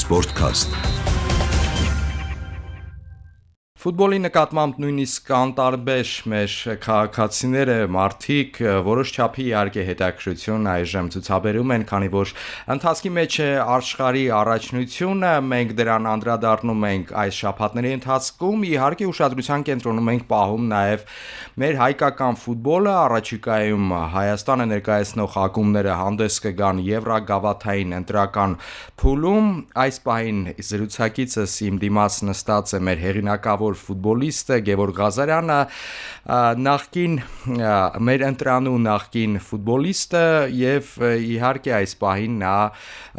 Sportcast. Ֆուտբոլի նկատմամբ նույնիսկ անտարբեր մեր քաղաքացիները, մարդիկ որոշ չափի իհարկե հետաքրքրություն այժմ ցուցաբերում են, քանի որ ընթացքի մեջ է աշխարհի առաջնությունը, մենք դրան անդրադառնում ենք այս շաբաթների ընթացքում, իհարկե ուշադրության կենտրոնում ենք պահում նաև մեր հայկական ֆուտբոլը, առաջիկայում Հայաստանը ներկայացնող ակումբները հանդես կգան Եվրագավաթային ընտրական փուլում, այս պահին զրուցակիցս իմ դիմաց նստած է մեր հեղինակավոր ֆուտբոլիստը Գևորգ Ղազարյանը, նախկին մեր ընտրանու նախկին ֆուտբոլիստը եւ իհարկե այս պահին նա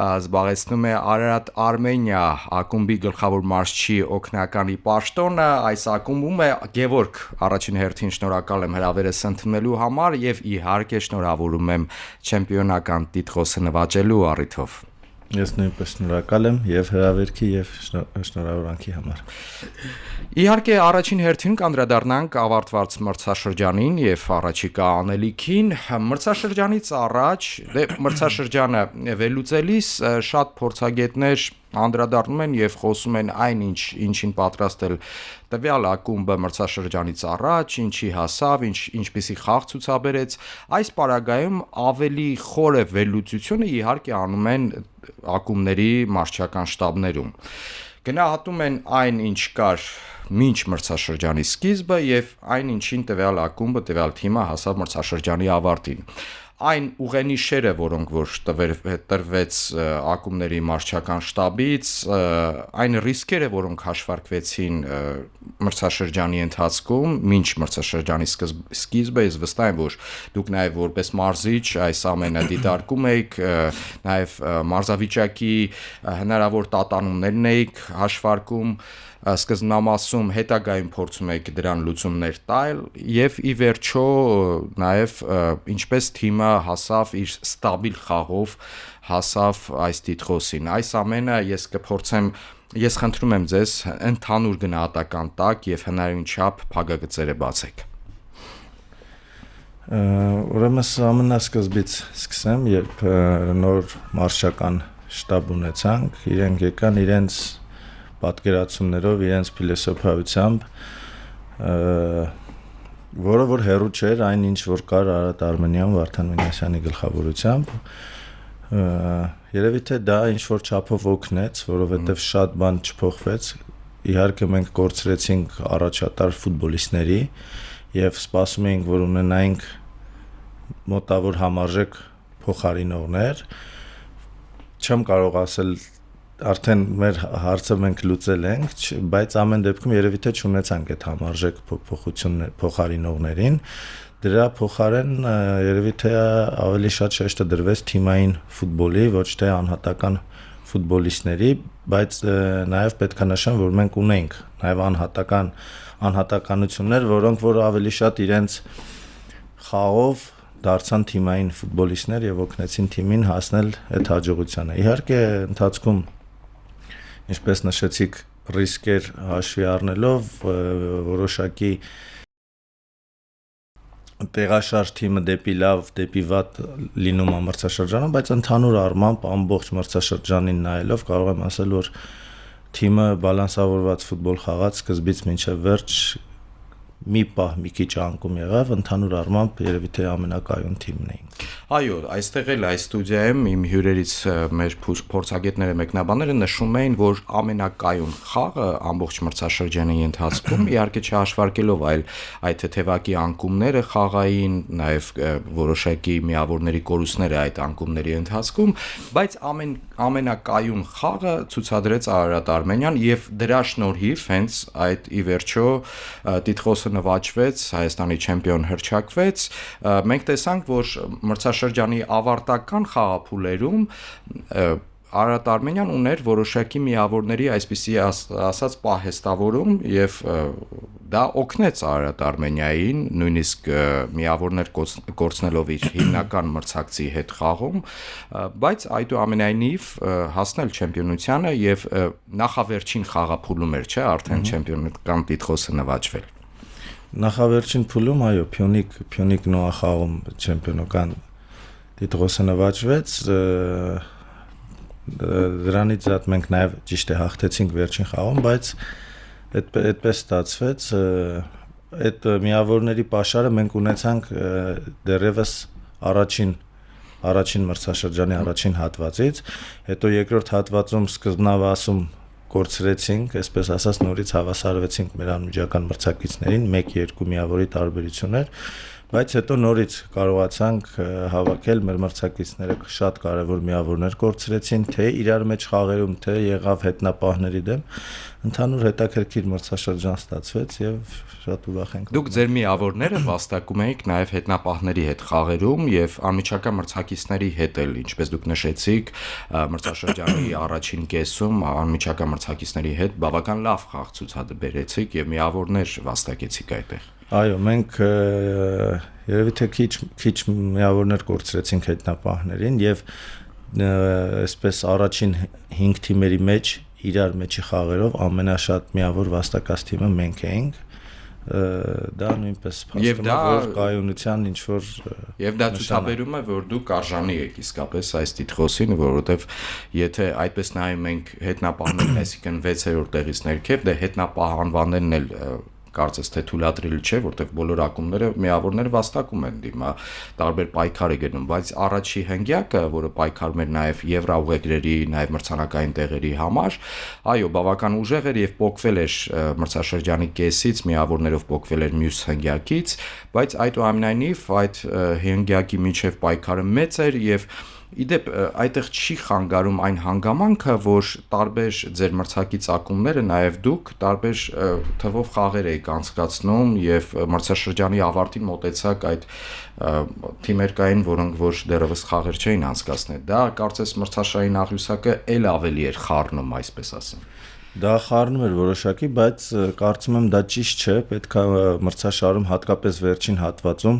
զբաղեցնում է Արարատ Արմենիա ակումբի գլխավոր մարզչի օգնականի պաշտոնը, այս ակումբում է Գևորգ, առաջին հերթին շնորհակալ եմ հրավերս ընդունելու համար եւ իհարկե շնորհավորում եմ չեմպիոնական տիտղոսը նվաճելու առիթով։ Ես նույնպես շնորհակալ եմ եւ հրավերքի եւ շնորհավորանքի համար։ Իհարկե առաջին հերթին կանդրադառնանք ավարտված մրցաշրջանին եւ առաջիկա անելիքին։ Մրցաշրջանից առաջ, մրցաշրջանը վերլուծելիս շատ փորձագետներ անդրադառնում են եւ խոսում են ինչին պատրաստել տվյալ ակումբը մրցաշրջանից առաջ, ինչի հասավ, ինչպիսի խաղ ցուցաբերեց։ Այս պարագայում ավելի խորը վերլուծությունը իհարկե անում են ակումբների մարզչական շտաբներում։ Գնահատում են այն, ինչ կար մինչ մրցաշրջանի սկիզբը եւ այն, ինչին տվյալ ակումբը, տվյալ թիմը հասավ մրցաշրջանի ավարտին։ Այն ուղենիշերը, որոնք որ տրվեց ակումբների մարզչական շտաբից, այն ռիսկերը, որոնք հաշվարկվեցին մրցաշրջանի ընթացքում, մինչ մրցաշրջանի սկիզբը, ես վստահ եմ, որ դուք նաև որպես մարզիչ այս ամենը դիտարկում եք, նաև մարզավիճակի հնարավոր տատանումներն եք հաշվարկում, սկզբնամասում հետագայում փորձում եք դրան լուծումներ տալ եւ ի վերջո նաեւ ինչպես թիմը հասավ իր ստաբիլ խաղով հասավ այս տիտղոսին։ Այս ամենը ես կփորձեմ, ես խնդրում եմ ձեզ ընդհանուր գնահատական տակ եւ հնարին չափ փակագծերը բացեք։ Ուրեմն ամենասկզբից սկսեմ, երբ նոր մարզչական շտաբ ունեցանք, իրենք եկան իրենց պատկերացումներով, իրենց փիլիսոփայությամբ, որը որ հեռու չէր այն ինչ որ կար Արարատ Արմենիան Վարդան Մինասյանի գլխավորությամբ, երևի թե դա ինչ որ չափով օգնեց, որովհետև շատ բան չփոխվեց, իհարկե մենք կորցրեցինք առաջատար ֆուտբոլիստների եւ սպասում էինք, որ ունենայինք մոտավոր համարժեք փոխարինողներ, չեմ կարող ասել արդեն մեր հարցը մենք լուծել ենք, բայց ամեն դեպքում երևի թե չունեցանք այդ համարժեք փոխարինողներին, դրա փոխարեն երևի թե ավելի շատ շեշտը դրվեց թիմային ֆուտբոլի, ոչ թե անհատական ֆուտբոլիստների, բայց նաև պետք է նշեմ, որ մենք ունենք նաև անհատականություններ, որոնք որ ավելի շատ իրենց խաղով դարձան թիմային ֆուտբոլիստներ եւ օգնեցին թիմին հասնել այդ հաջողությանը։ Իհարկե ընթացքում ինչպես նշեցիք, ռիսկեր հաշվի առնելով որոշակի տեղաշարժ թիմը դեպի լավ, դեպի վատ լինում է մրցաշրջանում, բայց ընդհանուր առմամբ ամբողջ մրցաշրջանին նայելով կարող եմ ասել, որ թիմը բալանսավորված ֆուտբոլ խաղաց սկզբից մինչև վերջ մի պահ մի քիչ անկում եղավ, ընդհանուր առմամբ երևի թե ամենակայուն թիմն էինք։ Այո, այստեղ էլ այս ստուդիայում իմ հյուրերից մեր փորձագետները մեկնաբանները նշում էին, որ ամենակայուն խաղը ամբողջ մրցաշրջանի ընթացքում, իհարկե չհաշվարկելով այլ այդ թեթևակի անկումները խաղային, նաև որոշակի միավորների կորուստները այդ անկումների ընթացքում, բայց ամենակայուն խաղը ցուցադրեց Արարատ Արմենիան եւ դրա շնորհիվ հենց այդ ի վերջո տիտղոսը նվաճվեց, Հայաստանի չեմպիոն հռչակվեց։ Մենք տեսանք, որ մրցաշրջանի ավարտական խաղափուլերում Արարատ Արմենիան ուներ որոշակի միավորների այսպիսի ասած պահեստավորում եւ դա օգնեց Արարատ Արմենիային նույնիսկ միավորներ կորցնելով իր հիմնական մրցակցի հետ խաղում, բայց այդուամենայնիվ հասնել չեմպիոնությանը եւ նախավերջին խաղափուլում էր, չէ, արդեն չեմպիոնական տիտղոսը նվաճվել։ Նախավերջին փուլում, այո, Փյունիկ նոախաղում չեմպիոնական տիտղոսը նվաճվեց, Դրանից զատ մենք նաև ճիշտ է հաղթեցինք վերջին խաղում, բայց այդպես ստացվեց, այդ միավորների պաշարը մենք ունեցանք դեռևս առաջին մրցաշրջանի առաջին հատվածից, հետո երկրորդ հատվածում սկզբնավասում կորցրեցինք, այսպես ասած նորից հավասարվեցինք մեր անմիջական մրցակիցներին 1-2 միավորի տարբերություններ, բայց հետո նորից կարողացանք հավաքել մեր մրցակիցները շատ կարևոր միավորներ կորցրեցին, թե իրար մեջ խաղերում, թե եղավ հետնապահների դեմ, ընդհանուր հետաքրքիր մրցաշրջան ստացվեց եւ շատ ուրախ ենք։ Դուք ձեր միավորները վաստակում եք նաև հետնապահների հետ խաղերում եւ անմիջական մրցակիցների հետ էլ, ինչպես դուք նշեցիք, մրցաշրջանի առաջին կեսում անմիջական մրցակիցների հետ բավական լավ խաղ ցուցաբերեցիք եւ միավորներ վաստակեցիք այդտեղ։ Այո, մենք երևի թե քիչ միավորներ կորցրեցինք հետնապահներին եւ այսպես առաջին 5 թիմերի մեջ իրար մեջի խաղերով ամենաշատ միավոր վաստակած թիմը մենք էինք։ Դա նույնպես փաստում է, որ կայունության ինչ որ եւ դա ցուցաբերում է, որ դուք արժանի եք իսկապես այս տիտղոսին, որովհետեւ եթե այդպես նայում ենք հետնապահներին, այսինքն 6-րդ տեղից ներքև, դե հետնապահ անվանելն էլ կարծես թե թույլատրել չէ, որտեղ բոլոր ակումբները միավորները վաստակում են դիմա, տարբեր պայքար է գնում, բայց առաջի հնգյակը, որը պայքարում էր նաև եվրաուղեգրերի, նաև մրցանակային տեղերի համար, այո, բավական ուժեղ էր եւ փոկվել էր մրցաշրջանի կեսից, միավորներով փոկվել էր մյուս հնգյակից, բայց այդուամենայնիվ այդ հնգյակի միջև պայքարը մեծ էր եւ Իդեպ այդտեղ չի խանգարում այն հանգամանքը, որ տարբեր ձեր մրցակից ակումբները, նաև դուք տարբեր թվով խաղեր եք անցկացնում եւ մրցաշրջանի ավարտին մոտեցաք այդ թիմեր կային, որոնք որ դեռևս խաղեր չէին անցկացնել։ Դա կարծես մրցաշային աղյուսակը ել ավելի էր խառնում, այսպես ասեմ։ Դա խառնում էր որոշակի, բայց կարծում եմ դա ճիշտ չէ, պետք է մրցաշարում հատկապես վերջին հատվածում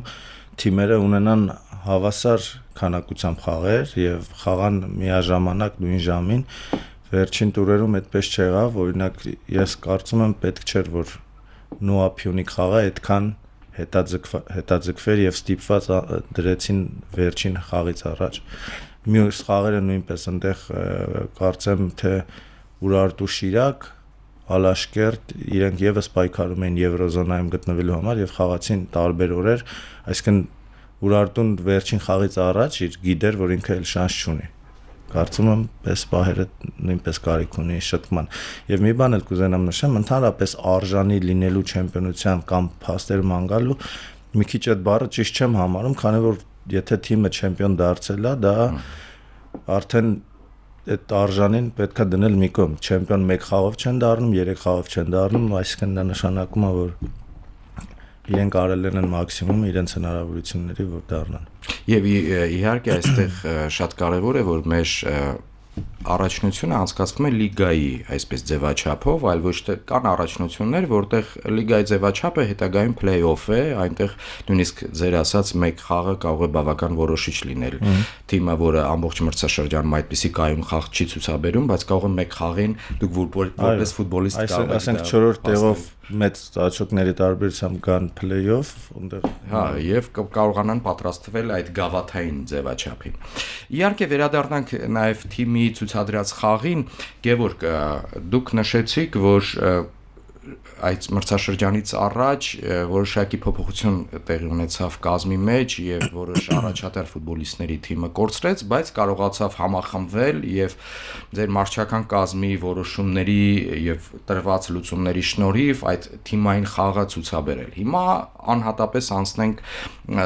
թիմերը ունենան հավասար քանակությամբ խաղեր եւ խաղան միաժամանակ նույն ժամին վերջին տուրերում այդպես չեղավ, օրինակ ես կարծում եմ պետք չէր որ Նուապյունիկ խաղը այդքան հետաձգվեր եւ ստիպված դրեցին վերջին խաղից առաջ մյուս խաղերը նույնպես այնտեղ կարծեմ թե Ուրարտու Շիրակ Ալաշկերտ իրենք եւս պայքարում են եվրոզոնայում գտնվելու համար եւ խաղացին տարբեր օրեր, այսինքն Ուրարտուն վերջին խաղից առաջ իր գիտեր, որ ինքը էլ շանս չունի։ Կարծում եմ, պես պահերը նույնպես կարիք ունի շտկման։ Եվ մի բան էլ կուզենամ նշեմ, ընդհանրապես արժանի լինելու չեմպիոնության կամ փաստեր մանգալու մի քիչ այդ բառը ճիշտ չեմ համարում, քանի որ եթե թիմը չեմպիոն դարձել է, դա արդեն այդ արժանին պետք է դնել մի կողմ, չեմպիոն 1 խաղով չեն դառնում, 3 խաղով չեն դառնում, այսինքն դա նշանակում է, որ իրենք արել են մաքսիմում իրենց հնարավորությունների, որ դառնան։ Եվ իհարկե այստեղ շատ կարևոր է, որ մեր առաջնությունը անցկացվում է լիգայի այսպես ձևաչափով, այլ ոչ թե կան առաջնություններ, որտեղ լիգայի ձևաչափը հետագայում play-off է, այնտեղ նույնիսկ ձեր ասած մեկ խաղը կարող է բավական որոշիչ լինել։ Թիմը, որը ամբողջ մրցաշրջանում այդպիսի կայուն խաղ չի ցուցաբերում, բայց կարող է մեկ խաղին դուք որպես ֆուտբոլիստ կարող եք ասենք 4-րդ տեղով մեծ աճոկների տարբերությամբ կան play-off, այնտեղ հա, եւ կարողանան պատրաստվել այդ գավաթային ձևաչափին։ Իհարկե վերադառնանք նաեւ թիմի ցուցադրած խաղին, Գևորգ, դուք նշեցիք, որ այդ մրցաշրջանից առաջ որոշակի փոփոխություն տեղի ունեցավ կազմի մեջ եւ որոշ առաջատար ֆուտբոլիստների թիմը կորցրեց, բայց կարողացավ համախմբվել եւ ձեր մարզչական կազմի որոշումների եւ տրված լուծումների շնորհիվ այդ թիմային խաղը ցուցաբերել։ Հիմա անհատապես անցնենք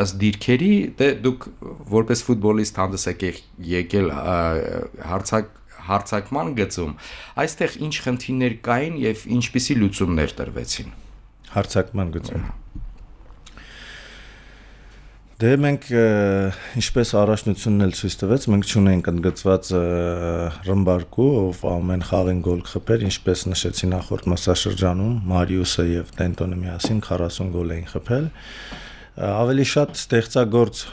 ըստ դիրքերի, դե դուք որպես ֆուտբոլիստ հանդես եք եկել հարցակման գծում, այստեղ ինչ խնդիրներ կային եւ ինչպիսի լուծումներ տրվեցին։ Հարցակման գծում։ Դե մենք ինչպես առաջնությունն էլ ցույց տվեց, մենք չունենք ընդգծված ռմբարկու, ով ամեն խաղին գոլ խփեր, ինչպես նշեցի նախորդ մրցաշրջանում, Մարիուսը եւ Տենտոնը միասին 40 գոլ էին խփել։ Ավելի շատ ստեղծագործ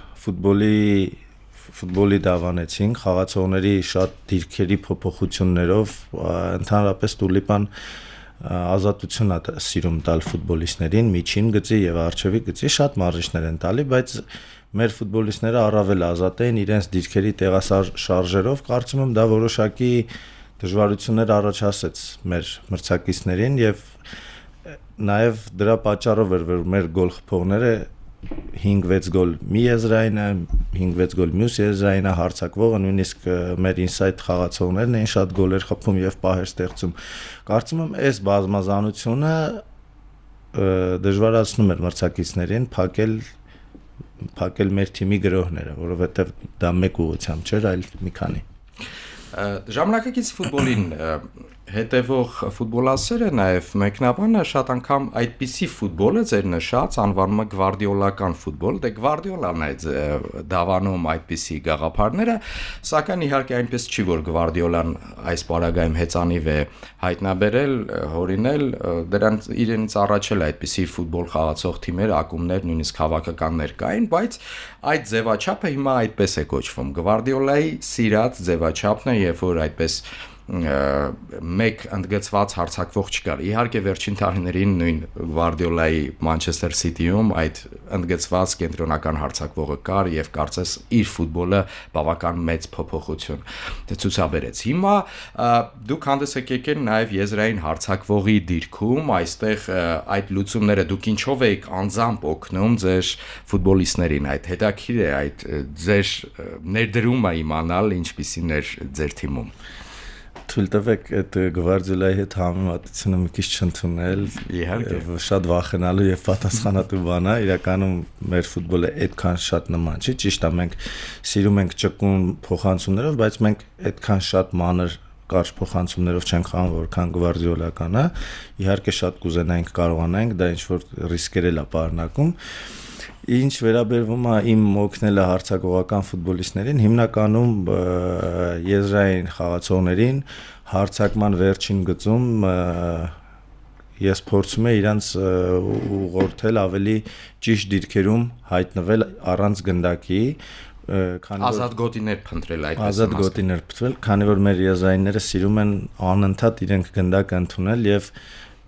ֆուտբոլի դավանեցին, խաղացողների շատ դիրքերի փոփոխություններով, ընդհանրապես Տուլիպան ազատություն է սիրում տալ ֆուտբոլիստներին, միջին գծի եւ արժեվի գծի շատ մարզիչներ են տալի, բայց մեր ֆուտբոլիստները առավել ազատ էին իրենց դիրքերի տեղաշարժերով, կարծում եմ դա որոշակի դժվարություններ առաջացեց մեր մրցակիցներին եւ նաեւ դրա պատճառով էր որ մեր գոլ խփողները 5-6 գոլ մի եզրայինը, 5-6 գոլ մյուս եզրայինը հարձակվողը նույնիսկ մեր ինսայդ խաղացողներն էին շատ գոլեր խփում եւ պահեր ստեղծում։ Կարծում եմ այս բազմազանությունը դժվարացնում էր մրցակիցներին փակել մեր թիմի գրոհները, որովհետեւ դա մեկ ուղղությամբ չէր, այլ մի քանի։ Ժամանակակից ֆուտբոլին հետևող ֆուտբոլասերը նաև մեկնաբանը շատ անգամ այդպիսի ֆուտբոլը ձեր նշած անվանումը գվարդիոլական ֆուտբոլ, դե գվարդիոլան է դավանում այդպիսի գաղափարները, սակայն իհարկե այնպես չի որ գվարդիոլան այս պարագայում հեծանիվ է հայտնաբերել, հորինել, դրանց իրենից առաջ էլ այդպիսի ֆուտբոլ խաղացող թիմեր, ակումբներ, նույնիսկ հավաքականներ կային, բայց այդ ձևաչափը հիմա այդպես է կոչվում։ Գվարդիոլայի սիրած ձևաչափն է, երբ որ այդպես մեկ ընդգծված հարձակվող չկար։ Իհարկե վերջին տարիներին նույն Գվարդիոլայի Մանչեսթեր Սիթիում այդ ընդգծված կենտրոնական հարձակվողը կար եւ կարծես իր ֆուտբոլը բավական մեծ փոփոխություն ցուցաբերեց։ Հիմա դուք հանդես եկեք նաեւ եզրային հարձակվողի դիրքում, այստեղ այդ լուծումները դուք ինչով եք անձամբ օգնում ձեր ֆուտբոլիստներին, այդ հետաքրիր է այդ ձեր ներդրումը իմանալ ինչպիսին էր ձեր թիմում։ Թույլ տվեք այդ Գվարդիոլայի հետ համեմատությունը մի քիչ չընդունել, իհարկե շատ վախենալու եւ պատասխանատու բան է, իրականում մեր ֆուտբոլը այդքան շատ նման չի, ճիշտ է, մենք սիրում ենք ճկուն փոխանցումներով, բայց մենք այդքան շատ մանր կարճ փոխանցումներով չենք խաղում, որքան Գվարդիոլականը, իհարկե շատ կուզենայինք կարողանանք, դա ինչ որ ռիսկեր էլ է պարունակում։ Ինչ վերաբերվում է իմ օգնելը հարձակողական ֆուտբոլիստներին, հիմնականում եզրային խաղացողներին հարձակման վերջին գծում ես փորձում եմ իրանց ուղղորդել ավելի ճիշտ դիրքերում հայտնվել առանց գնդակի, ազատ գոտիներ փնտրել այդպես ազատ գոտիներ փնտրել, քանի որ մեր եզրայինները սիրում են անընդհատ իրենք գնդակ ընդունել եւ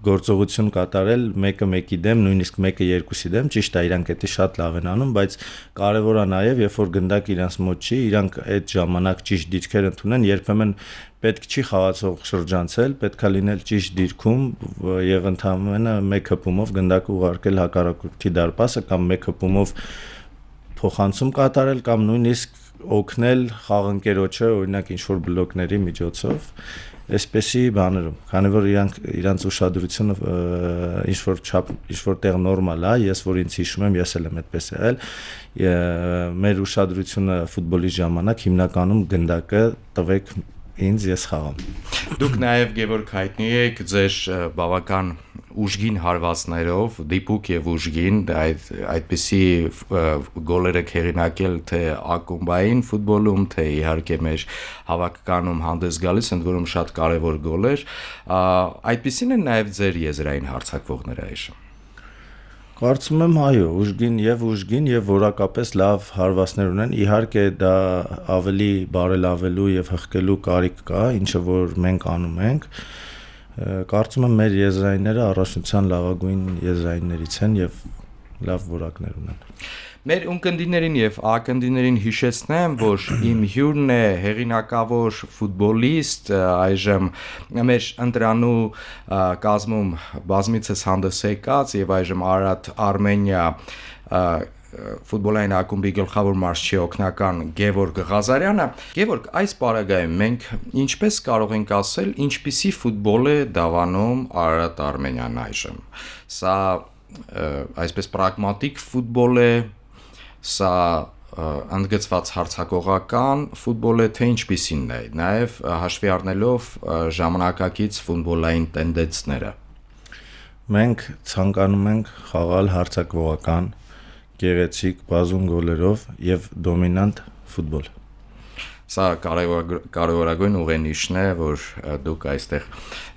գործողություն կատարել մեկը մեկի դեմ, նույնիսկ մեկը երկուսի դեմ, ճիշտ է, իրանք դա շատ լավ են անում, բայց կարևոր է նաև, երբ որ գնդակ իրանց մոտ չի, իրանք այդ ժամանակ ճիշտ դիրքեր ընդունեն, երբեմն պետք չի խաղացող շրջանցել, պետքա լինել ճիշտ դիրքում եւ ընդհանրապես մեկ հպումով գնդակը ուղարկել հակառակորդի դարպասը կամ մեկ հպումով փոխանցում կատարել կամ նույնիսկ օգնել խաղընկերոջը, օրինակ ինչ որ բլոկների միջոցով այսպեսի բաներում, քանի որ իրանց ուշադրությունը ինչ որ տեղ նորմալ է, ես որ ինձ հիշում եմ, ես էլ եմ այդպես եղել, մեր ուշադրությունը ֆուտբոլի ժամանակ հիմնականում գնդակը տվեք ինձ, ես խաղամ։ Դուք նաև Գևորգ հայտնի եք ձեր բավական ուժգին հարվածներով, դիպուկ եւ ուժգին, այդպիսի գոլերը հեղինակել թե ակումբային ֆուտբոլում, թե իհարկե մեր հավաքականում հանդես գալիս, ընդ որում շատ կարևոր գոլեր, այդպիսին են նաև ձեր եզրային հարձակվողները այժմ։ Կարծում եմ այո, ուժգին եւ որակապես լավ հարվածներ ունեն, իհարկե դա ավելի բարելավելու եւ հղկելու կարիք կա, ինչը որ մենք անում ենք, կարծում եմ մեր եզրայինները առաջնության լավագույն եզրայիններից են եւ լավ որակներ ունեն։ Մեր ունկնդիներին եւ ակնդիներին հիշեցնեմ, որ իմ հյուրն է հեղինակավոր ֆուտբոլիստ, այժմ մեր ընտրանու կազմում բազմիցս հանդես եկած եւ այժմ Արարատ Արմենիա ֆուտբոլային ակումբի գլխավոր մարզչի օգնական Գևորգ Ղազարյանը։ Գևորգ, այս պարագայում մենք ինչպես կարող ենք ասել, ինչպիսի ֆուտբոլ է դավանում Արարատ Արմենիան այժմ։ Սա այսպես պրագմատիկ ֆուտբոլ է, սա ընդգծված հարձակողական ֆուտբոլ է, թե ինչպիսին է, նաև հաշվի առնելով ժամանակակից ֆուտբոլային տենդենսները։ Մենք ցանկանում ենք խաղալ հարձակողական, գեղեցիկ, բազում գոլերով եւ դոմինանտ ֆուտբոլ։ Սա կարևորագույն ուղենիշն է, որ դուք այստեղ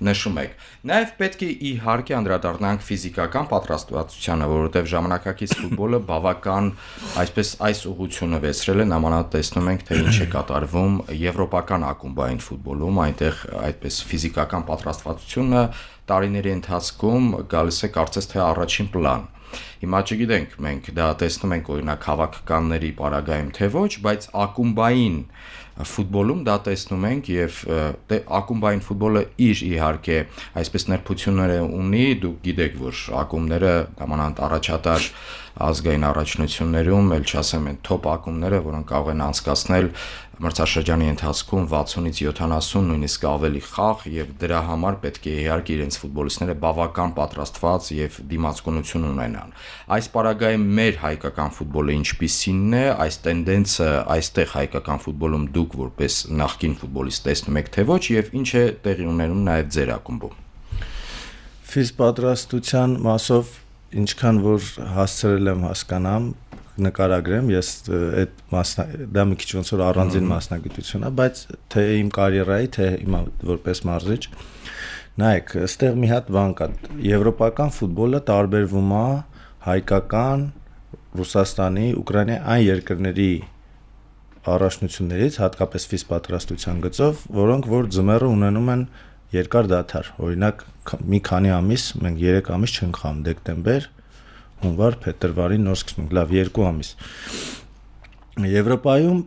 նշում եք։ Նաև պետք է իհարկե անդրադառնանք ֆիզիկական պատրաստվածությանը, որովհետև ժամանակակից ֆուտբոլը բավական այսպես այս ուղղությունը վեցրել է, նամանավանդ տեսնում ենք, թե ինչ է կատարվում եվրոպական ակումբային ֆուտբոլում, այնտեղ այդպես ֆիզիկական պատրաստվածությունը տարիների ընթացքում գալիս է կարծես թե առաջին պլան։ Հիմա չգիտենք, մենք դա տեսնում ենք օրինակ հավաքականների պարագայում թե ոչ, բայց ակումբային ֆուտբոլում դա տեսնում ենք եւ ակումբային ֆուտբոլը իր իհարկե այսպես ներբությունները ունի, դուք գիտեք, որ ակումբները նամանավանդ առաջատար ազգային առաջնություններում, ել չասեմ, են top ակումբները, որոնք կարող են անցկացնել մրցաշրջանի ընթացքում 60-ից 70, նույնիսկ ավելի խաղ եւ դրա համար պետք է իհարկե իրենց ֆուտբոլիստները բավական պատրաստված եւ դիմացկունություն ունենան։ Այս պարագայում մեր հայկական ֆուտբոլը ինչպիսին է, այս տենդենսը այստեղ հայկական ֆուտբոլում դուք որպես նախկին ֆուտբոլիստ տեսնում եք թե ոչ եւ ինչ է տեղի ունենում նաեւ ձեր ակումբում։ Ֆիզպատրաստության մասով ինչքան որ հասցրել եմ հասկանամ, նկարագրեմ, ես դա մի քիչ ոնց որ առանձին մասնագիտություն է, բայց թե իմ կարիերայի, թե իմ որպես մարզիչ, նայեք, այստեղ մի հատ բան կա, եվրոպական ֆուտբոլը տարբերվում է հայկական, Ռուսաստանի, Ուկրաինայի այն երկրների առաջնություններից, հատկապես ֆիզպատրաստության գծով, որոնք որ ձմեռը ունենում են երկար դադար, օրինակ մի քանի ամիս, մենք 3 ամիս չենք խաղում, դեկտեմբեր, հունվար, փետրվարին նոր սկսում ենք, լավ 2 ամիս։ Եվրոպայում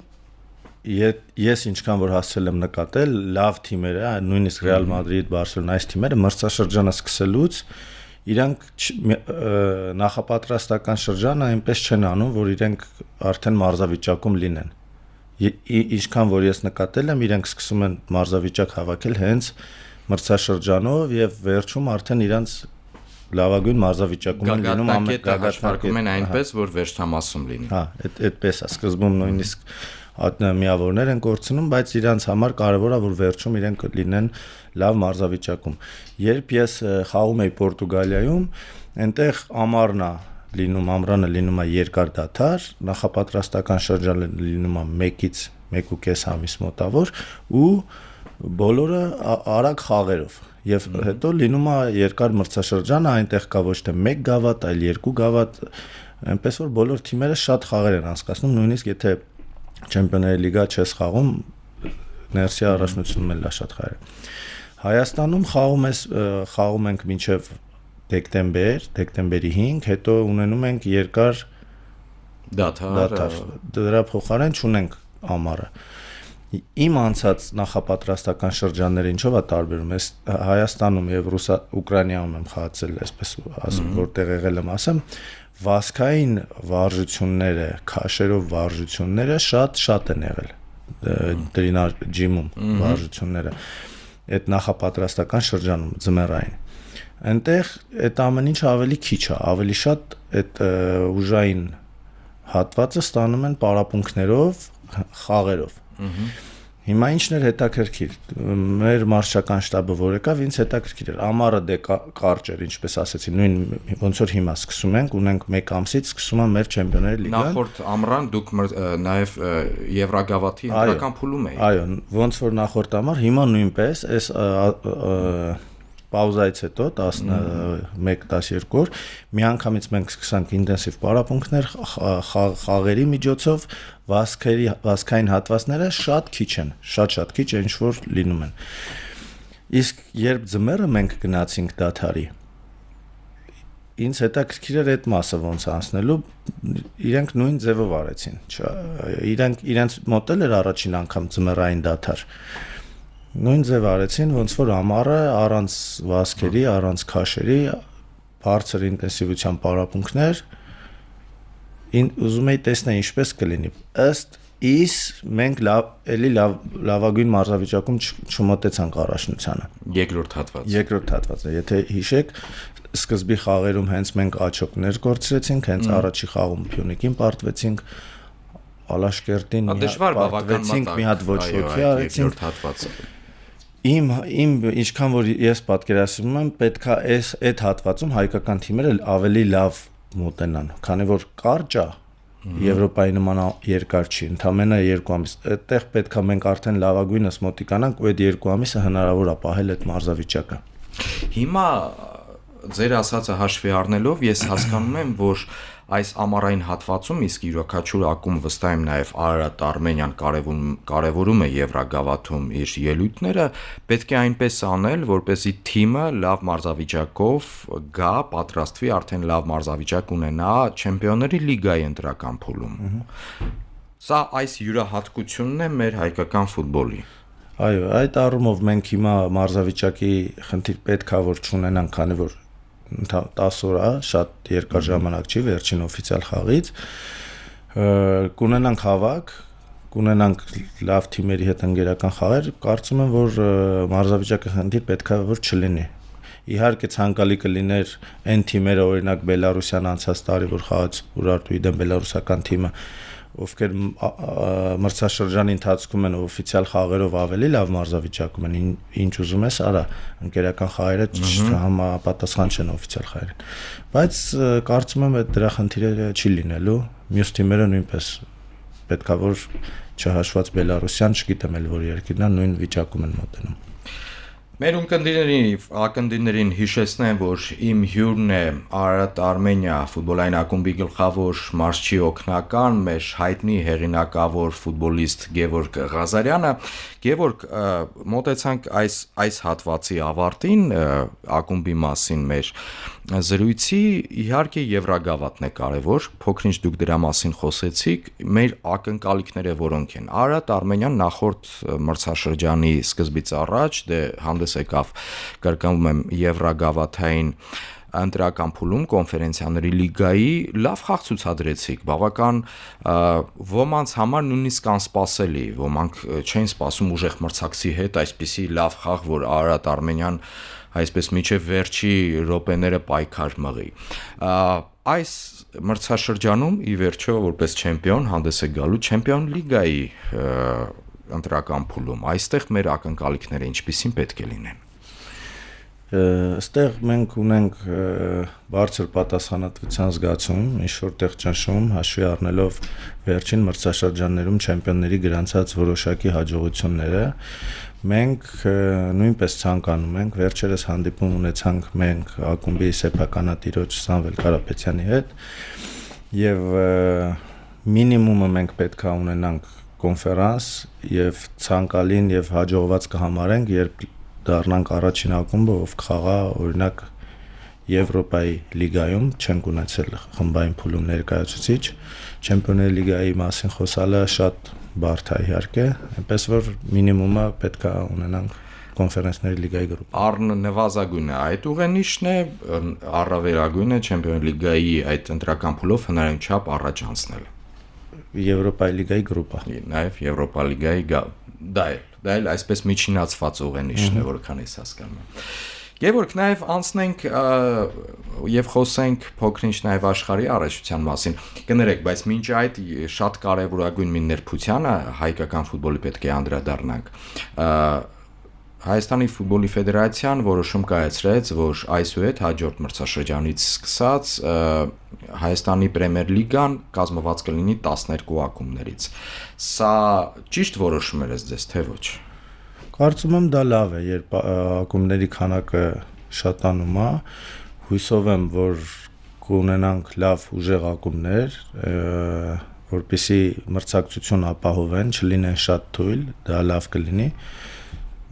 ես ինչքան որ հասցրել եմ նկատել, լավ թիմերը, նույնիսկ Ռեալ Մադրիդ, Բարսելոնա, այս թիմերը մրցաշրջանը սկսելուց իրանք նախապատրաստական շրջանը այնպես չեն անում, որ իրենք արդեն մարզավիճակում լինեն։ Ինչքան որ ես նկատել եմ, իրենք սկսում են մարզավիճակ հավաքել հենց մրցաշրջանով եւ վերջում արդեն իրանք լավագույն մարզավիճակում են լինում, գագաթնակում են այնպես, որ վերջամասում լինի։ Հա, այդպես է, սկզբում նույնիսկ միավորներ են կորցնում, բայց իրանք համար կարևոր է, որ վերջում իրենք լինեն լավ մարզավիճակում։ Երբ ես խաղում էի Պորտուգալիայում, այնտեղ ամռանը լինում է երկար դադար, նախապատրաստական շրջանը լինում է 1-ից 1.5 ամիս մոտավոր ու բոլորը արագ խաղերով եւ հետո լինում է երկար մրցաշրջանը, այնտեղ կա ոչ թե 1 գավաթ, այլ 2 գավաթ, այնպես որ բոլոր թիմերը շատ խաղեր են անցկացնում, նույնիսկ եթե Չեմպիոնների լիգա չես խաղում, ներսի առաջնությունում էլ շատ խաղեր։ Հայաստանում խաղում ենք մինչև դեկտեմբերի 5, հետո ունենում ենք երկար դադար։ Դրա փոխարեն չունենք ամառը։ Իմ անցած նախապատրաստական շրջանները ինչով է տարբերում, ես Հայաստանում եւ Ուկրաինայում եմ խաղացել, այսպես որտեղ եղել եմ, ասեմ, վազքային վարժությունները, քաշերով վարժությունները շատ են եղել տրինար ջիմում վարժությունները այդ նախապատրաստական շրջանում ձմեռային այնտեղ այդ ամեն ինչ ավելի քիչ է, ավելի շատ այդ ուժային հատվածը ստանում են պարապմունքներով, խաղերով։ Հիմա ինչն էր հետաքրքիր, մեր մարշչական շտաբը որ եկավ, ինձ հետաքրքիր էր, ամառը դե կարճ էր, ինչպես ասեցի, նույն ոնց որ հիմա սկսում ենք, ունենք 1 ամսից սկսում է մեր չեմպիոնների լիգան։ Նախորդ ամռան դուք նաև Եվրագավաթի ընտրական փուլում էիք։ Այո, ոնց որ նախորդ ամառ, հիմա նույնպես այս պաուզայից հետո 11-12 օր միանգամից մենք սկսանք ինտենսիվ պարապմունքներ խաղերի միջոցով վազքային հատվածները շատ քիչ են, շատ քիչ ինչ որ լինում են։ Իսկ երբ ձմեռը մենք գնացինք դադարի, ինձ հետաքրքիր էր այդ մասը ոնց անցնելու, իրենք նույն ձևով արեցին։ Իրենց մոտել էր առաջին անգամ ձմեռային դադար։ Նույն ձև արեցին, ոնց որ ամառը առանց վազքերի, առանց քաշերի, բարձր ինտենսիվության պարապմունքներ, ուզում էի տեսնել ինչպես կլինի։ Ըստ իս մենք էլի լավագույն մարզավիճակում չմոտեցանք առաջնությանը։ Երկրորդ հատվածը, եթե հիշեք, սկզբի խաղերում հենց մենք աչոկներ կորցրեցինք, հենց առաջի խաղում Փյունիկին պարտվեցինք, Ալաշկերտին պարտվեցինք, մի հատ ոչ ոքի արեցինք։ Իմ ինչքան որ ես պատկերացնում եմ, պետքա այդ հատվածում հայկական թիմերը ավելի լավ մոտենան, քանի որ կարճ է, Եվրոպայի նման երկար չի, ընդամենը 2 ամիս։ Այդտեղ պետքա մենք արդեն լավագույնս մոտիկանանք ու այդ 2 ամիսը հնարավոր է պահել այդ մարզավիճակը։ Հիմա ձեր ասածը հաշվի առնելով ես հասկանում եմ, որ այս ամառային հատվածում, իսկ յուրաքանչյուր ակումբ վստահ եմ նաև Արարատ Արմենիան կարևորում է Եվրագավաթում իր ելույթները, պետք է այնպես անել, որպեսզի թիմը լավ մարզավիճակով գա, պատրաստվի, արդեն լավ մարզավիճակ ունենա Չեմպիոնների լիգայի ընտրական փուլում։ Սա այս յուրահատկությունն է մեր հայկական ֆուտբոլի։ Այո, այդ առումով մենք հիմա մարզավիճակի խնդիր պետք է որ չունենանք, քանի որ 10 օր է, շատ երկար ժամանակ չի վերջին օֆիցիալ խաղից, կունենանք հավաք, կունենանք լավ թիմերի հետ ընկերական խաղեր, կարծում եմ, որ մարզավիճակի խնդիր պետք է որ չլինի։ Իհարկե ցանկալի կլիներ այն թիմերը, օրինակ Բելարուսյան անցած տարի որ խաղաց Ուրարտուի դեմ բելարուսական թիմը, ովքեր մրցաշրջանի ընթացքում են օֆիցիալ խաղերով ավելի լավ մարզավիճակում են, ինչ ուզում ես արա, ընկերական խաղերը համապատասխան չեն օֆիցիալ խաղերին, բայց կարծում եմ այդ դրա խնդիրը չի լինելու, մյուս թիմերը նույնպես պետքա որ չհաշված Բելարուսյան, չգիտեմ էլ որ երկիրն է, նույն վիճակում են մոտենում։ Մեր ակնդիներին հիշեցնեմ, որ իմ հյուրն է Արարատ Արմենիա ֆուտբոլային ակումբի գլխավոր մարզչի օգնական, մեր հայտնի հեղինակավոր ֆուտբոլիստ Գևորգ Ղազարյանը։ Գևորգ, մոտեցանք այս հատվածի ավարտին ակումբի մասին մեր զրույցի, իհարկե Եվրագավաթն է կարևոր, փոքրինչ դուք դրա մասին խոսեցիք, մեր ակնկալիքները որոնք են։ Արարատ Արմենիան նախորդ մրցաշրջանի սկզբից առաջ հանդես եկավ, կրկնում եմ, Եվրագավաթային ընտրական փուլում կոնֆերենցիաների լիգայի լավ խաղ ցուցադրեցիք, բավական ոմանց համար նույնիսկ անսպասելի, ոմանք չեն սպասում ուժեղ մրցակցի հետ այսպիսի լավ խաղ, որ Արարատ Արմենիան այսպես միջև վերջի րոպեները պայքար մղի։ Այս մրցաշրջանում ի վերջո որպես չեմպիոն հանդես է գալու Չեմպիոն լիգայի ընտրական փուլում, այստեղ մեր ակնկալիքները ինչպիսին պետք է լինեն։ Այստեղ մենք ունենք բարձր պատասխանատվության զգացում, ինչ-որ տեղ ճնշում, հաշվի առնելով վերջին մրցաշրջաններում չեմպիոնների գրանցած որոշակի հաջողությունները, մենք նույնպես ցանկանում ենք, վերջերս հանդիպում ունեցանք մենք ակումբի սեփականատիրոջ Սամվել Կարապետյանի հետ եւ մինիմումը մենք պետք է ունենանք կոնֆերանս եւ ցանկալին եւ հաջողված կհամարենք, երբ դառնանք առաջին ակումբը, ով կխաղա օրինակ Եվրոպայի լիգայում, չենք ունեցել խմբային փուլում ներկայացուցիչ, Չեմպիոնների լիգայի մասին խոսալը շատ բարդ է իհարկե, այնպես որ մինիմումը պետք է ունենանք կոնֆերենցների լիգայի գրուպ։ Առնվազագույնը այդ ուղենիշն է, առավելագույնը Չեմպիոնների լիգայի այդ ընտրական փուլով հնարավոր չափ առաջ անցնել։ Եվրոպայի լիգայի գրուպը։ Նաև Եվրոպա լիգայի դա էլ այսպես միջինացված ուղենիշն է, որքան ես հասկանում եմ։ Գևորգ, նաև անցնենք եւ խոսենք փոքրինչ նաև աշխարհի առաջության մասին։ Կներեք, բայց մինչ այդ շատ կարևորագույն մի ներփությանը հայկական ֆուտբոլի պետք է անդրադառնանք։ Հայաստանի ֆուտբոլի ֆեդերացիան որոշում կայացրեց, որ այսուհետ հաջորդ մրցաշրջանից սկսած Հայաստանի Պրեմիեր լիգան կազմված կլինի 12 ակումբներից։ Սա ճիշտ որոշում էր ձեզ, թե ոչ։ Կարծում եմ դա լավ է, երբ ակումբների քանակը շատանում է, հույսով եմ, որ կունենանք լավ ուժեղ ակումբներ, որպեսզի մրցակցություն ապահովեն, չլինեն շատ թույլ, դա լավ կլինի։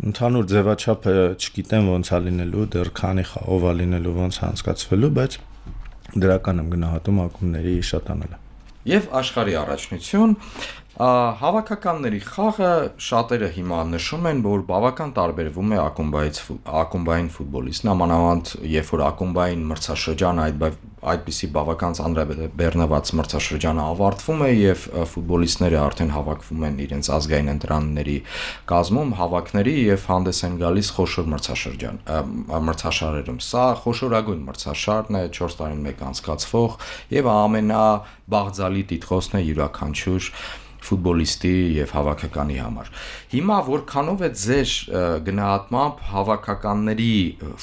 Ընդհանուր ձևաչափը չգիտեմ ոնց է լինելու, դեռ քանի խաղով է լինելու, ոնց անցկացվելու, բայց դրական եմ գնահատում ակումբների շատանալը։ Եվ աշխարհի առաջնություն հավաքականների խաղը շատերը հիմա նշում են, որ բավական տարբերվում է ակումբային ֆուտբոլից, նամանավանդ երբ որ ակումբային մրցաշրջանը այդպիսի բավական ծանրաբեռնված մրցաշրջանը ավարտվում է եւ ֆուտբոլիստները արդեն հավաքվում են իրենց ազգային ընտրանների կազմում, հավաքների եւ հանդես են գալիս խոշոր մրցաշարերում։ Սա խոշորագույն մրցաշարն է 4 տարին մեկ անցկացվող եւ ամենաբաղձալի տիտղոսն է յուրաքանչյուր ֆուտբոլիստի եւ հավաքականի համար։ Հիմա որքանով է ձեր գնահատմամբ հավաքականների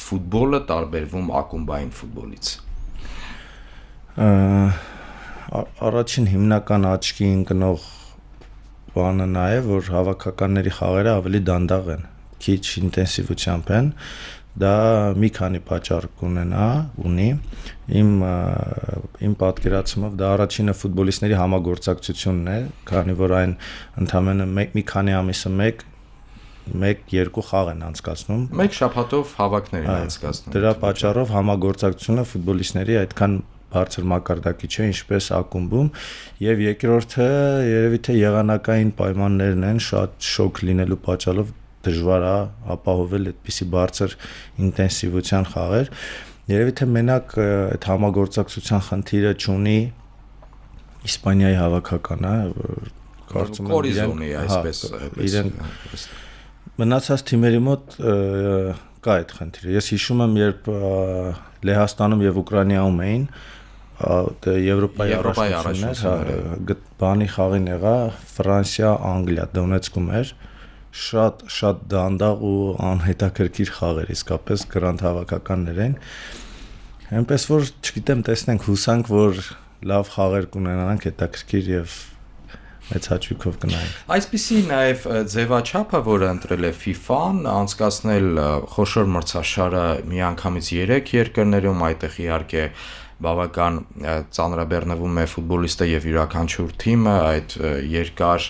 ֆուտբոլը տարբերվում ակումբային ֆուտբոլից։ Առաջին հիմնական աչքի ընկնող բանը նա է, որ հավաքականների խաղերը ավելի դանդաղ են, քիչ ինտենսիվությամբ են, դա մի քանի պատճառ ունի։ Իմ պատկերացումով դա առաջինը ֆուտբոլիստների համագործակցությունն է, քանի որ այն ընդամենը մի քանի ամիսը մեկ-երկու խաղ են անցկացնում։ Մեկ շաբաթով հավաքներ են անցկացնում։ Դրա պատճառով համագործակցությունը ֆուտբոլիստների այդքան բարձր մակարդակի չէ, ինչպես ակումբում, եւ երկրորդը երևի թե եղանակային պայմաններն են, շատ շոկ լինելու պատճառով դժվար է ապահովել այդպիսի բարձր ինտենսիվության խաղեր։ Երևի թե մենակ այդ համագործակցության խնդիրը չունի Իսպանիայի հավաքականը, կարծում եմ կորիզոնի այսպես մնացած թիմերի մոտ կա այդ խնդիրը։ Ես հիշում եմ, երբ Լեհաստանում եւ Ուկրաինայում էին Եվրոպայի առաջնություններ, բանի խաղին եղա Ֆրանսիա-Անգլիա Դոնեցկում էր, շատ դանդաղ ու անհետաքրքիր խաղեր, իսկապես գրանդ հավաքականներ են։ Այնպես որ, չգիտեմ, տեսնենք, հուսանք, որ լավ խաղեր կունենանք, հետաքրքիր եւ մեծ հաճույքով կնայենք։ Այսպիսի նաև ձևաչափը, որը ընտրել է FIFA-ն, անցկացնել խոշոր մրցաշարը միանգամից 3 երկրներում, այդտեղ իհարկե բավական ծանրաբեռնվում է ֆուտբոլիստը եւ յուրաքանչյուր թիմը այդ երկար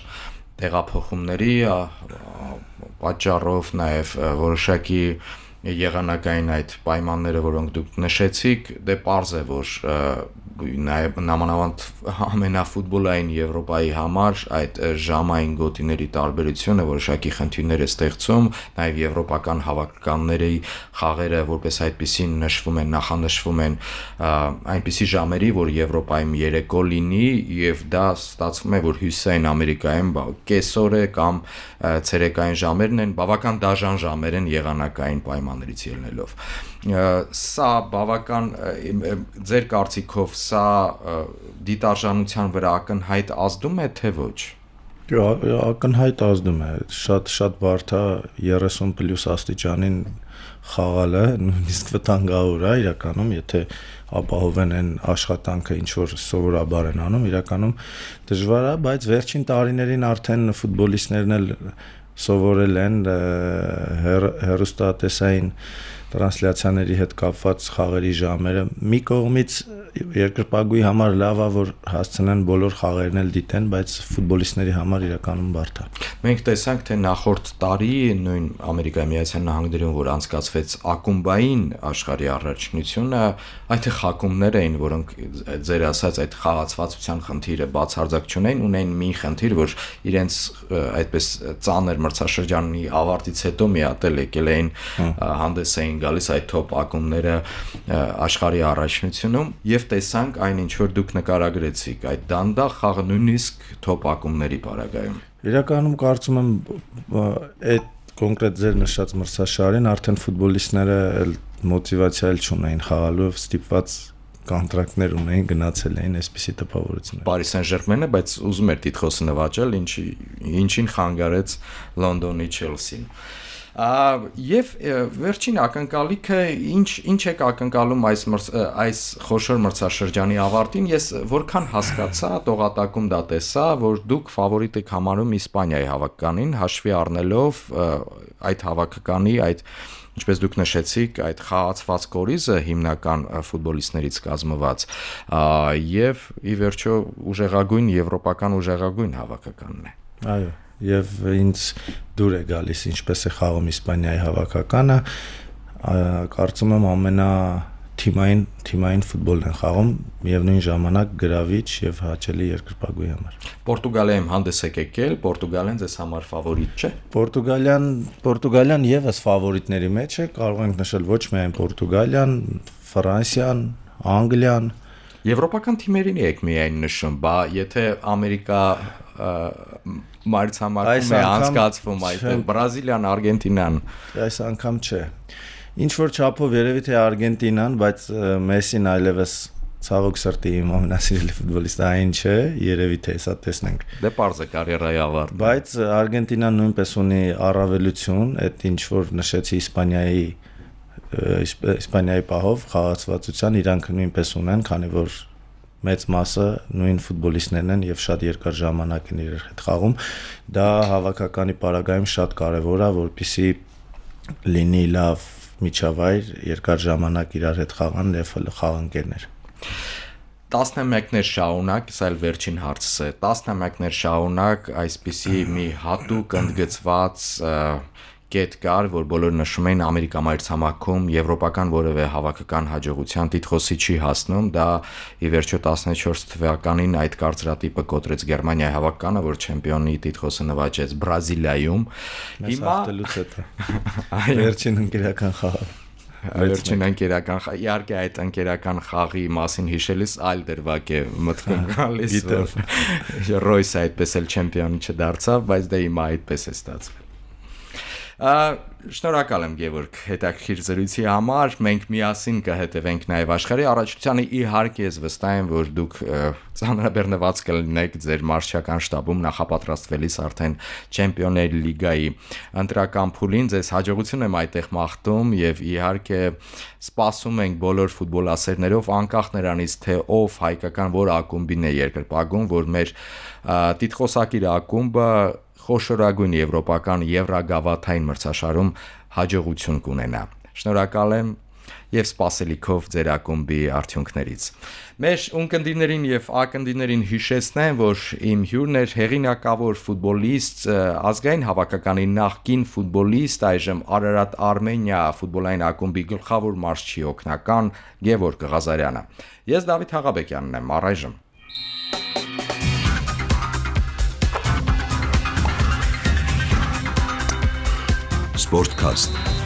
տեղափոխումների պատճառով, նաև որոշակի եղանակային այդ պայմանները, որոնք դուք նշեցիք, դե պարզ է, որ նաև նամանավանդ ամենաֆուտբոլային Եվրոպայի համար այդ ժամային գոտիների տարբերությունը որոշակի խնդիրներ է ստեղծում, նաև եվրոպական հավաքականների խաղերը որպես այդպիսին նախանշվում են այնպիսի ժամերի, որ Եվրոպայում երեկո լինի եւ դա ստացվում է, որ Հյուսիսային Ամերիկայում կեսօր է կամ ցերեկային ժամերն են, բավական դաժան ժամեր են եղանակային պայմաններից ելնելով։ Սա բավական ձեր կարծիքով սա դիտարժանության վրա ակնհայտ ազդում է թե ոչ։ Ակնհայտ ազդում է, շատ բարդ է 30+ աստիճանին խաղալը, նույնիսկ վտանգավոր է իրականում, եթե ապահովեն այն աշխատանքը, ինչ որ սովորաբար են անում, իրականում դժվար է, բայց վերջին տարիներին արդեն ֆուտբոլիստներն էլ սովորել են հեռուստատեսային տրանսլյացիաների հետ կապված խաղերի ժամերը։ Մի կողմից երկրպագուի համար լավ է, որ հասցնեն բոլոր խաղերն էլ դիտեն, բայց ֆուտբոլիստների համար իրականում բարդ է։ Մենք տեսանք, թե նախորդ տարի նույն Ամերիկայի Միացյալ Նահանգներում, որ անցկացվեց ակումբային աշխարհի առաջնությունը, այդտեղ ակումբներ էին, որոնք ձեր ասած այդ խաղացվածության խնդիրը բացարձակ չունեն, ունեն մի խնդիր, որ իրենց այդպես ծանր մրցաշրջանի ավարտից հետո միատել եկել էին հանդես էին գալիս այդ top ակումբները աշխարհի առաջնությունում եւ տեսանք այն, ինչ որ դուք նկարագրեցիք, այդ դանդաղ խաղը նույնիսկ top ակումբների պարագայում։ Իրականում կարծում եմ այդ կոնկրետ ձեր նշած մրցաշարին արդեն ֆուտբոլիստները մոտիվացիա չունեին խաղալու, ստիպված կոնտրակտներ ունեին, գնացել էին այսպիսի տպավորություններ։ Paris Saint-Germain-ը, բայց ուզում էր տիտղոսը նվաճել, ինչին խանգարեց Լոնդոնի Chelsea-ն։ Եվ վերջին ակնկալիքը ինչ եք ակնկալում այս խոշոր մրցաշրջանի ավարտին, ես որքան հասկացա, տողատակում դա տեսա, որ դուք ֆավորիտ եք համարում Իսպանիայի հավաքականին, հաշվի առնելով այդ հավաքականի այդ ինչպես դուք նշեցիք, այդ խաղացված կորիզը հիմնական ֆուտբոլիստներից կազմված եւ ի վերջո ուժեղագույն եվրոպական ուժեղագույն հավաքականն է։ Այո, եւ ինձ դուր է գալիս ինչպես է խաղում Իսպանիայի հավաքականը, կարծում եմ թիմային ֆուտբոլն են խաղում, միևնույն ժամանակ գրավիչ եւ հաճելի երկրպագուի համար։ Պորտուգալիայում հանդես եք եկել, Պորտուգալիան ձեզ համար ֆավորիտ չէ։ Պորտուգալիան եւս ֆավորիտների մեջ է, կարող ենք նշել ոչ միայն Պորտուգալիան, Ֆրանսիան, Անգլիան։ Եվրոպական թիմերին եք միայն նշում, բա եթե Ամերիկա մայրցամաքում է անցկացվում այդտեղ Բրազիլիան, Արգենտինան։ Այս անգամ չէ։ Ինչ որ չափով երևի թե Արգենտինան, բայց Մեսին այլևս ցավոք սրտի իմ ամենասիրելի ֆուտբոլիստը այն չէ, երևի թե հեսա տեսնենք։ Դե պարզ է կարիերայի ավարտ։ Բայց Արգենտինան նույնպես ունի առավելություն, այդ ինչ որ նշեցի Իսպանիայի պահով խաղացվածության իրանք նույնպես ունեն, քանի որ մեծ մասը նույն ֆուտբոլիստներն են եւ շատ երկար ժամանակ են իրար հետ խաղում։ Դա հավաքականի պարագայում շատ կարեւոր է, որպեսզի լինի լավ միջավայր, երկար ժամանակ իրար հետ խաղան եւ խաղանկերներ։ 11-ներ շարունակ, սա էլ վերջին հարցս է, 11-ներ շարունակ այսպիսի մի հատուկ ընդգծված կետ կար, որ բոլորը նշում էին Ամերիկա մայրցամաքում եվրոպական որևէ հավաքական հաջողության տիտղոսի չի հասնում, դա ի վերջո 14 թվականին այդ կարծրատիպը կոտրեց Գերմանիայի հավաքականը, որ չեմպիոնի տիտղոսը նվաճեց Բրազիլիայում։ Հիմա հաղթելուց հետո վերջին ընկերական խաղը Վերջին ընկերական խաղ, իհարկե այդ ընկերական խաղի մասին հիշելիս այլ դրվագ է մտքում գալիս, որ Ռոյսը այդպես էլ չեմպիոն չդարձավ, բայց դա հիմա այդպես է ստացվել։ Շնորհակալ եմ Գևորգ հետաքրքիր զրույցի համար, մենք միասին կհետևենք նաև աշխարհի առաջությանը, իհարկե ես վստահ եմ, որ դուք ծանրաբեռնված կլինեք ձեր մարշչական շտաբում նախապատրաստվելիս արդեն Չեմպիոնների լիգայի ընտրական փուլին, ձեզ հաջողություն եմ այդտեղ մաղթում եւ իհարկե սպասում ենք բոլոր ֆուտբոլասերներով, անկախ նրանից թե ով հայկական որ ակումբին է երկրպագում, որ մեր տիտղոսակիր ակումբը խոշորագույն եվրոպական եվրագավաթային մրցաշարում հաջողություն կունենա։ Շնորհակալ եմ եւ սպասելիքով ձեր ակումբի արդյունքներից։ Մեր ունկնդիրներին եւ ակնդիրներին հիշեցնեմ, որ իմ հյուրն էր հեղինակավոր ֆուտբոլիստ, ազգային հավաքականի նախկին ֆուտբոլիստ, այժմ Արարատ Արմենիա ֆուտբոլային ակումբի գլխավոր մարզչի օգնական Գևորգ Ղազարյանը։ Ես Դավիթ Հաղաբեկյանն եմ, առայժմ Sportcast